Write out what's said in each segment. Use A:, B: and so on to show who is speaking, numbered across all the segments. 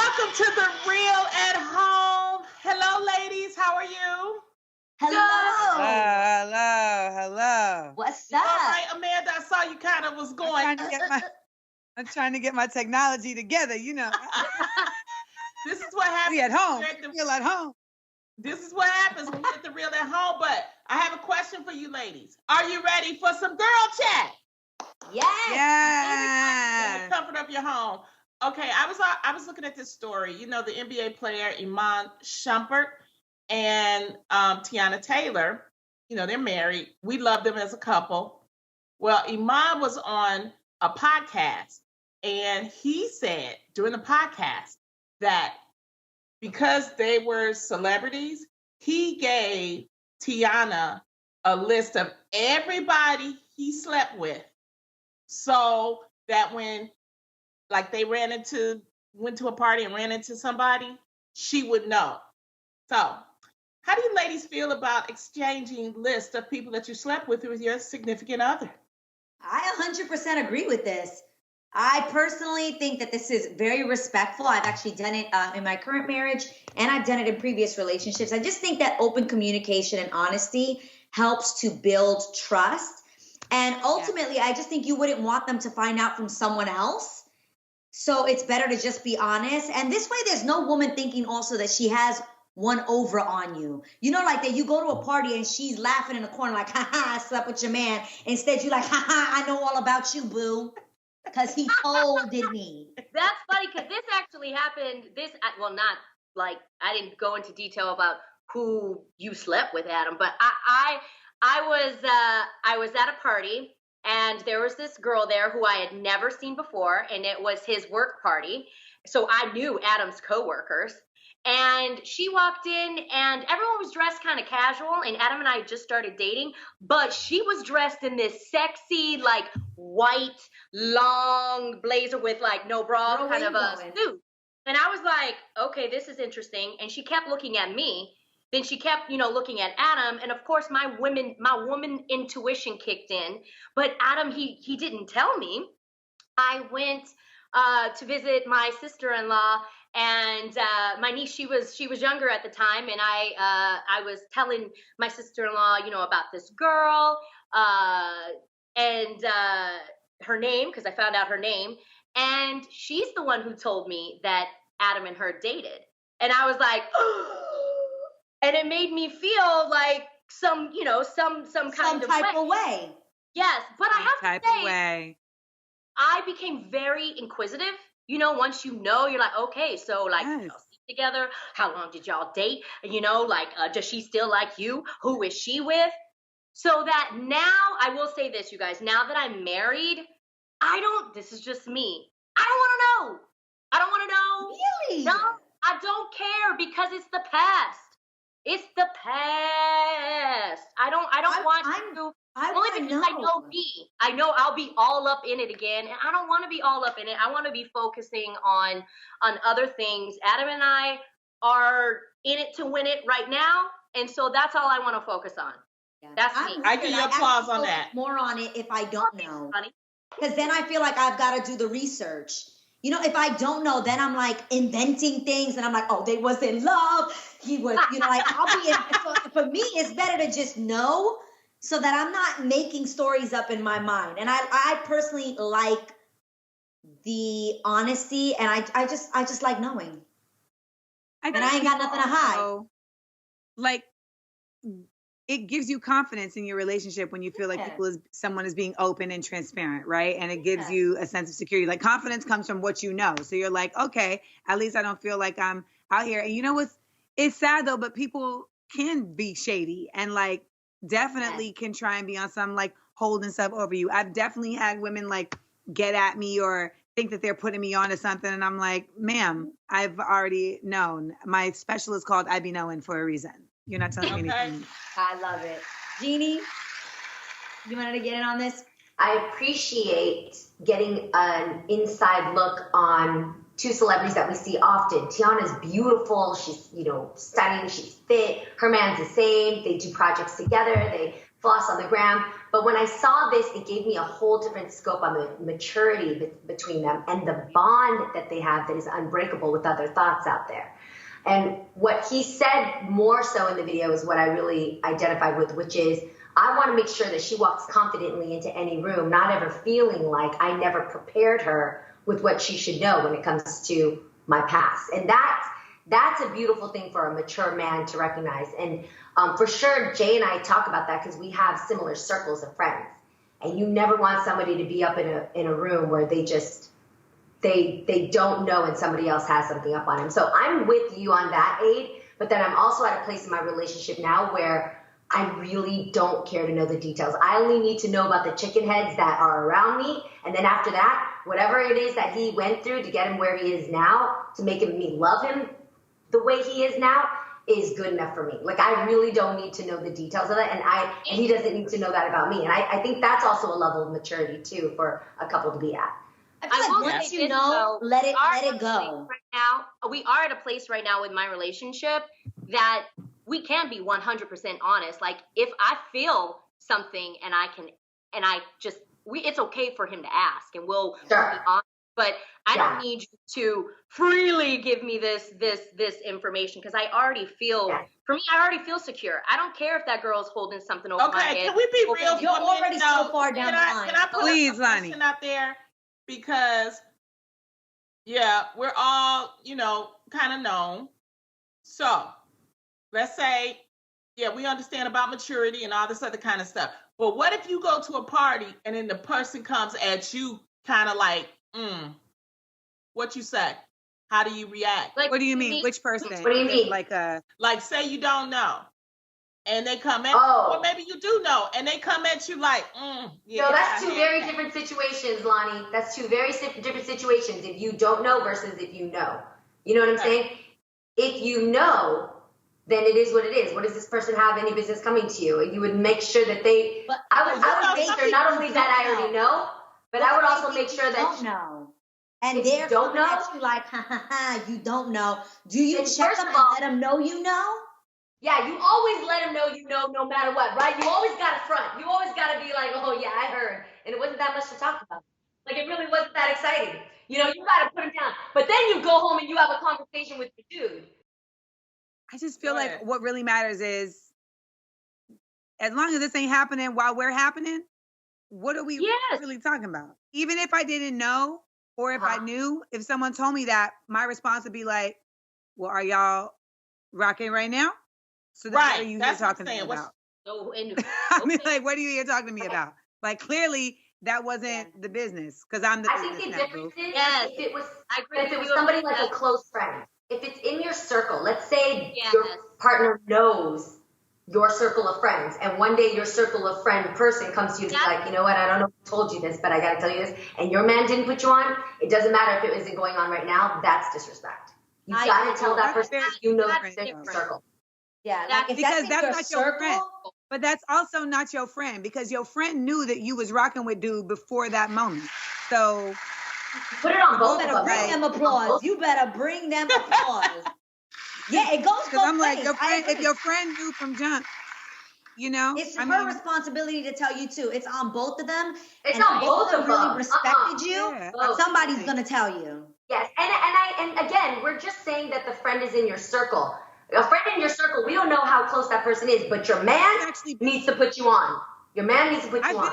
A: Welcome to the Real at Home. Hello, ladies. How are you?
B: Hello.
C: What's
A: You
C: up?
A: all right, Amanda? I saw you kind of was going.
B: I'm trying to get my technology together, you know.
A: This is what happens.
B: We at home.
A: when you're
B: Real at home.
A: This is what happens when you're at the Real at Home. But I have a question for you, ladies. Are you ready for some girl chat?
C: Yes.
B: Yeah.
A: In the comfort of your home. Okay, I was looking at this story. You know, the NBA player Iman Shumpert and Tiana Taylor. You know, they're married. We love them as a couple. Well, Iman was on a podcast, and he said during the podcast that because they were celebrities, he gave Tiana a list of everybody he slept with, so that when like they went to a party and ran into somebody, she would know. So how do you ladies feel about exchanging lists of people that you slept with your significant other?
C: I 100% agree with this. I personally think that this is very respectful. I've actually done it in my current marriage, and I've done it in previous relationships. I just think that open communication and honesty helps to build trust. And ultimately, I just think you wouldn't want them to find out from someone else. So it's better to just be honest. And this way, there's no woman thinking also that she has one over on you. You know, like that you go to a party and she's laughing in the corner like, ha ha, I slept with your man. Instead, you're like, ha ha, I know all about you, boo. Because he told me.
D: That's funny because this actually happened. Not like I didn't go into detail about who you slept with, Adam, but I was at a party and there was this girl there who I had never seen before, and it was his work party. So I knew Adam's coworkers. And she walked in and everyone was dressed kind of casual, and Adam and I just started dating, but she was dressed in this sexy, like white, long blazer with like no bra, kind of a suit. And I was like, okay, this is interesting. And she kept looking at me. Then she kept, looking at Adam. And of course, my woman intuition kicked in. But Adam, he didn't tell me. I went to visit my sister-in-law, and my niece, she was younger at the time, and I was telling my sister-in-law, about this girl and her name, because I found out her name, and she's the one who told me that Adam and her dated, and I was like, and it made me feel like some kind of way. Yes, but I have to say, I became very inquisitive. Once you're like, okay, so like, y'all sleep together? How long did y'all date? Does she still like you? Who is she with? So that now, I will say this, you guys, now that I'm married, this is just me. I don't want to know.
C: Really?
D: No, I don't care because it's the past. It's the past. I don't want to. Only because I know me. I know I'll be all up in it again, and I don't want to be all up in it. I want to be focusing on other things. Adam and I are in it to win it right now, and so that's all I want to focus on. Yeah. That's me.
A: I give you applause on that.
C: More on it if I don't know, because then I feel like I've got to do the research. If I don't know, then I'm like inventing things, and I'm like, oh, they was in love. He was, like I'll be. For me, it's better to just know, so that I'm not making stories up in my mind. And I personally like the honesty, and I just like knowing. And I ain't got nothing to hide.
B: Like, it gives you confidence in your relationship when you feel like someone is being open and transparent, right? And it gives you a sense of security. Like, confidence comes from what you know. So you're like, okay, at least I don't feel like I'm out here. And you know what's, it's sad though, but people can be shady and like definitely can try and be on some like holding stuff over you. I've definitely had women like get at me or think that they're putting me on to something. And I'm like, ma'am, I've already known. My specialist called I be knowing for a reason. You're not telling me anything.
C: I love it. Jeannie, you wanted to get in on this?
E: I appreciate getting an inside look on two celebrities that we see often. Tiana's beautiful. She's, stunning. She's fit. Her man's the same. They do projects together. They floss on the gram. But when I saw this, it gave me a whole different scope on the maturity between them and the bond that they have that is unbreakable with other thoughts out there. And what he said more so in the video is what I really identified with, which is, I want to make sure that she walks confidently into any room, not ever feeling like I never prepared her with what she should know when it comes to my past. And that's a beautiful thing for a mature man to recognize. And for sure, Jay and I talk about that because we have similar circles of friends. And you never want somebody to be up in a room where they just, they don't know and somebody else has something up on them. So I'm with you on that, Aid, but then I'm also at a place in my relationship now where I really don't care to know the details. I only need to know about the chicken heads that are around me. And then after that, whatever it is that he went through to get him where he is now, to make me love him the way he is now, is good enough for me. Like, I really don't need to know the details of it. And he doesn't need to know that about me. And I think that's also a level of maturity too for a couple to be at.
C: I feel like once you know, let it go.
D: Right now, we are at a place right now with my relationship that we can be 100% honest. Like, if I feel something and it's okay for him to ask, and we'll be honest. But I don't need you to freely give me this information, because I already feel, for me, I already feel secure. I don't care if that girl's holding something over my head.
A: Okay, can we be real?
C: You're already so far down the line.
A: Can I put a question out there? Because, we're all, kind of known. So let's say, we understand about maturity and all this other kind of stuff. But what if you go to a party and then the person comes at you kind of like, what you say? How do you react?
B: Like, what do you mean? Which person?
E: What do you mean?
A: Like say you don't know, and they come at you, or maybe you do know, and they come at you like,
E: No, that's two very different situations, Lonnie. That's two very different situations. If you don't know versus if you know. You know what I'm saying? If you know, then it is what it is. What does this person have any business coming to you? You would make sure that I would make sure not only that I already know, but I would also make sure that
C: don't know. And they're
E: don't know,
C: you like, you don't know. Do you check them and let them know you know?
E: Yeah, you always let them know you know, no matter what, right? You always got to front. You always got to be like, oh yeah, I heard, and it wasn't that much to talk about. Like, it really wasn't that exciting. You got to put them down. But then you go home and you have a conversation with your dude.
B: I just feel like what really matters is, as long as this ain't happening while we're happening, what are we really talking about? Even if I didn't know, or if I knew, if someone told me that, my response would be like, well, are y'all rocking right now? So what are you here talking to me about? I mean, like, what are you here talking to me about? Like, clearly that wasn't the business, because I'm the business.
E: I think the difference is if it was somebody like a close friend. If it's in your circle, let's say your partner knows your circle of friends, and one day your circle of friend person comes to you and is like, you know what, I don't know who told you this, but I got to tell you this, and your man didn't put you on, it doesn't matter if it isn't going on right now, that's disrespect. You got to tell that person you know their circle.
C: Yeah, like
B: because that's not your friend. But that's also not your friend, because your friend knew that you was rocking with dude before that moment. So
E: put it on both
C: of
E: them.
C: Bring them applause. You better bring them applause. Yeah, it goes
B: because I'm like, if your friend knew from jump,
C: it's her responsibility to tell you too. It's on both of them.
E: It's on both of them.
C: Really respected you. Somebody's gonna tell you.
E: Yes, and again, we're just saying that the friend is in your circle. A friend in your circle, we don't know how close that person is, but your man needs to put you on. Your man needs to put you on.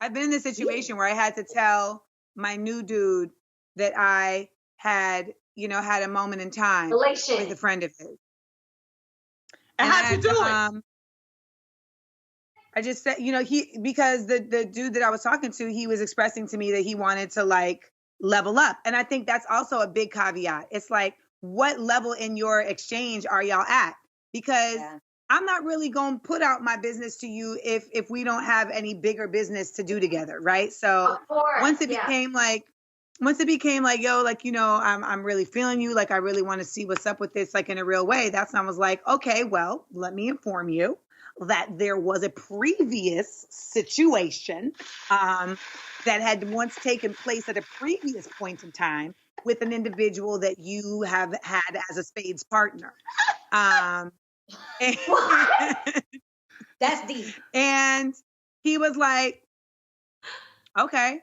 B: I've been in this situation where I had to tell my new dude that I had, had a moment in time with a friend of his.
A: And how'd you do it?
B: I just said, because the dude that I was talking to, he was expressing to me that he wanted to like level up. And I think that's also a big caveat. It's like, what level in your exchange are y'all at? Because I'm not really going to put out my business to you if we don't have any bigger business to do together, right? So once it became like, yo, like, I'm really feeling you, like I really want to see what's up with this, like in a real way. That's when I was like, okay, well, let me inform you that there was a previous situation that had once taken place at a previous point in time with an individual that you have had as a spades partner.
C: That's deep.
B: And he was like, okay,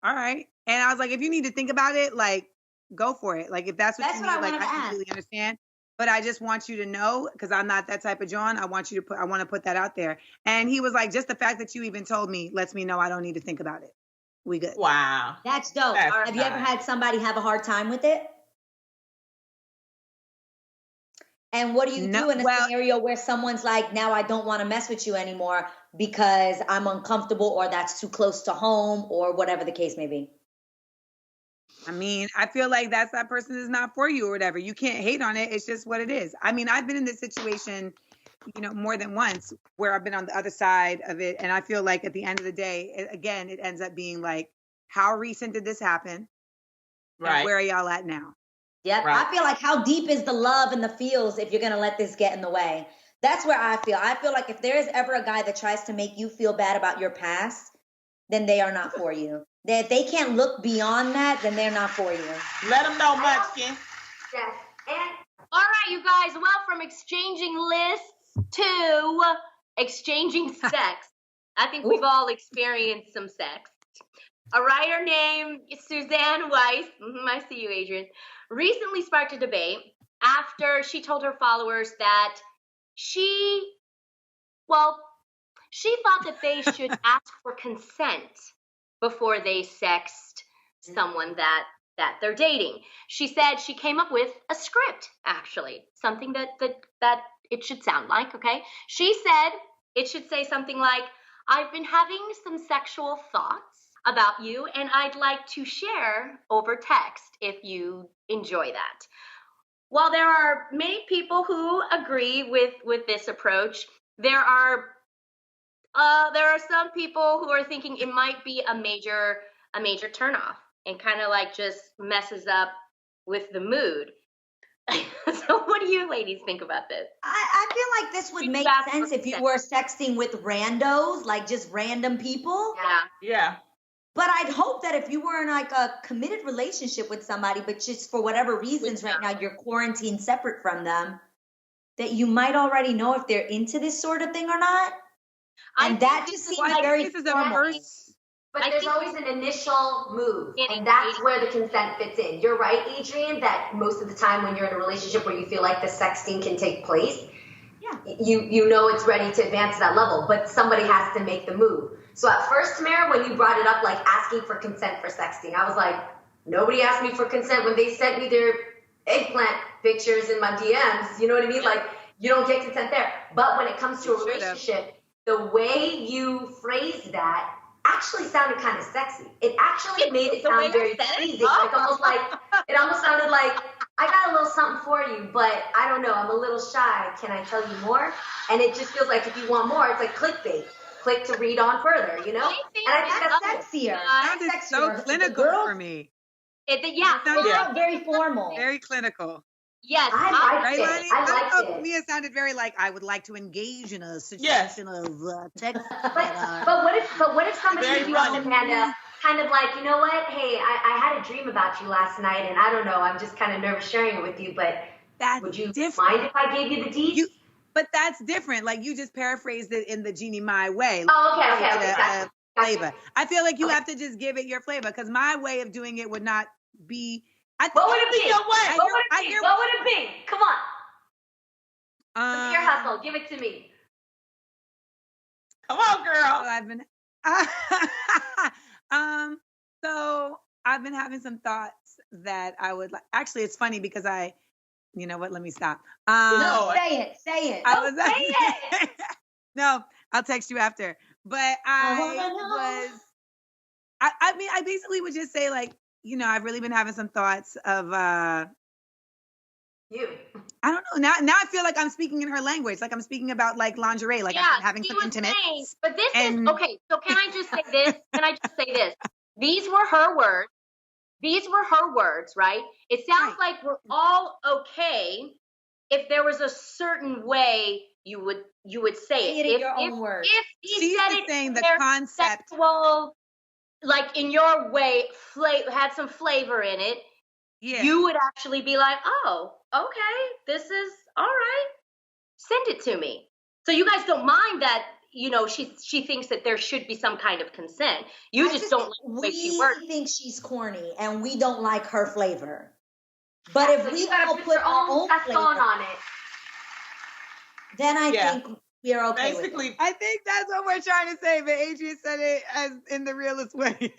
B: all right. And I was like, if you need to think about it, like, go for it. Like, if that's what you need, like, I completely understand. But I just want you to know, because I'm not that type of John. I want to put that out there. And he was like, just the fact that you even told me lets me know I don't need to think about it. We good.
A: Wow.
C: That's dope. Have you ever had somebody have a hard time with it? And what do you do in a scenario where someone's like, now I don't want to mess with you anymore because I'm uncomfortable, or that's too close to home, or whatever the case may be?
B: I mean, I feel like that person is not for you or whatever. You can't hate on it. It's just what it is. I mean, I've been in this situation, more than once where I've been on the other side of it. And I feel like at the end of the day, it ends up being like, how recent did this happen?
A: Right.
B: And where are y'all at now?
C: Yep. Right. I feel like, how deep is the love and the feels if you're going to let this get in the way? That's where I feel. I feel like if there is ever a guy that tries to make you feel bad about your past, then they are not for you. If they can't look beyond that, then they're not for you.
A: Let them know, Munchkin.
E: Yes. And
D: all right, you guys. Well, from exchanging lists to exchanging sex, I think we've all experienced some sex. A writer named Suzanne Weiss, I see you, Adrian, recently sparked a debate after she told her followers that she thought that they should ask for consent before they sexed someone that they're dating. She said she came up with a script, actually, something that it should sound like, okay? She said it should say something like, I've been having some sexual thoughts about you, and I'd like to share over text if you enjoy that. While there are many people who agree with this approach, there are some people who are thinking it might be a major turnoff and kind of like just messes up with the mood. So what do you ladies think about this?
C: I feel like this would make sense if you were sexting with randos, like just random people.
A: Yeah.
C: But I'd hope that if you were in like a committed relationship with somebody, but just for whatever reasons right now you're quarantined separate from them, that you might already know if they're into this sort of thing or not. And that just seems very
E: But there's always an initial move, and that's where the consent fits in. You're right, Adrian, that most of the time when you're in a relationship where you feel like the sexting can take place, you know it's ready to advance to that level, but somebody has to make the move. So at first, Tamara, when you brought it up, like asking for consent for sexting, I was like, nobody asked me for consent when they sent me their eggplant pictures in my DMs. You know what I mean? Like, you don't get consent there. But when it comes to a relationship, the way you phrased that actually sounded kind of sexy. It actually made it sound very pleasing. It almost sounded like, I got a little something for you, but I don't know, I'm a little shy. Can I tell you more? And it just feels like if you want more, it's like clickbait. Click to read on further, And I think that's
C: sexier.
B: That's so clinical for me.
C: It's very formal.
B: Very clinical.
D: Yes,
E: I liked it. I liked it.
B: To me, it sounded very like I would like to engage in a situation of text.
E: But what if somebody hit you up, Amanda, kind of like, you know what? Hey, I had a dream about you last night, and I don't know, I'm just kind of nervous sharing it with you, but would you mind if I gave you the deets?
B: But that's different. Like, you just paraphrased it in the Jeannie Mai way.
E: Okay.
B: Flavor. I feel like you have to just give it your flavor, because my way of doing it would not be.
E: What would it be? What would it be? Come on. It's your hustle. Give it to me.
A: Come on, girl.
B: So I've been having some thoughts that I would like. Actually, it's funny because you know what? Let me stop.
C: No, say it. Say it.
B: No, I'll text you after. But I basically would just say, like, I've really been having some thoughts of
E: you.
B: I don't know. Now I feel like I'm speaking in her language. Like I'm speaking about like lingerie. Like I've been having some intimate.
D: But this is okay. So can I just say this? These were her words. Right? It sounds like we're all okay if there was a certain way you would say it.
C: In your own words.
B: If he said it saying the concept,
D: sexual, like in your way, had some flavor in it. Yeah. You would actually be like, oh, okay, this is all right. Send it to me. So you guys don't mind that you know, she thinks that there should be some kind of consent. You just don't like the way she works.
C: We think she's corny and we don't like her flavor. But if we all put our own flavor
E: on it,
C: then I think we are okay
A: Basically,
C: with it.
B: I think that's what we're trying to say, but Adrian said it as in the realest way.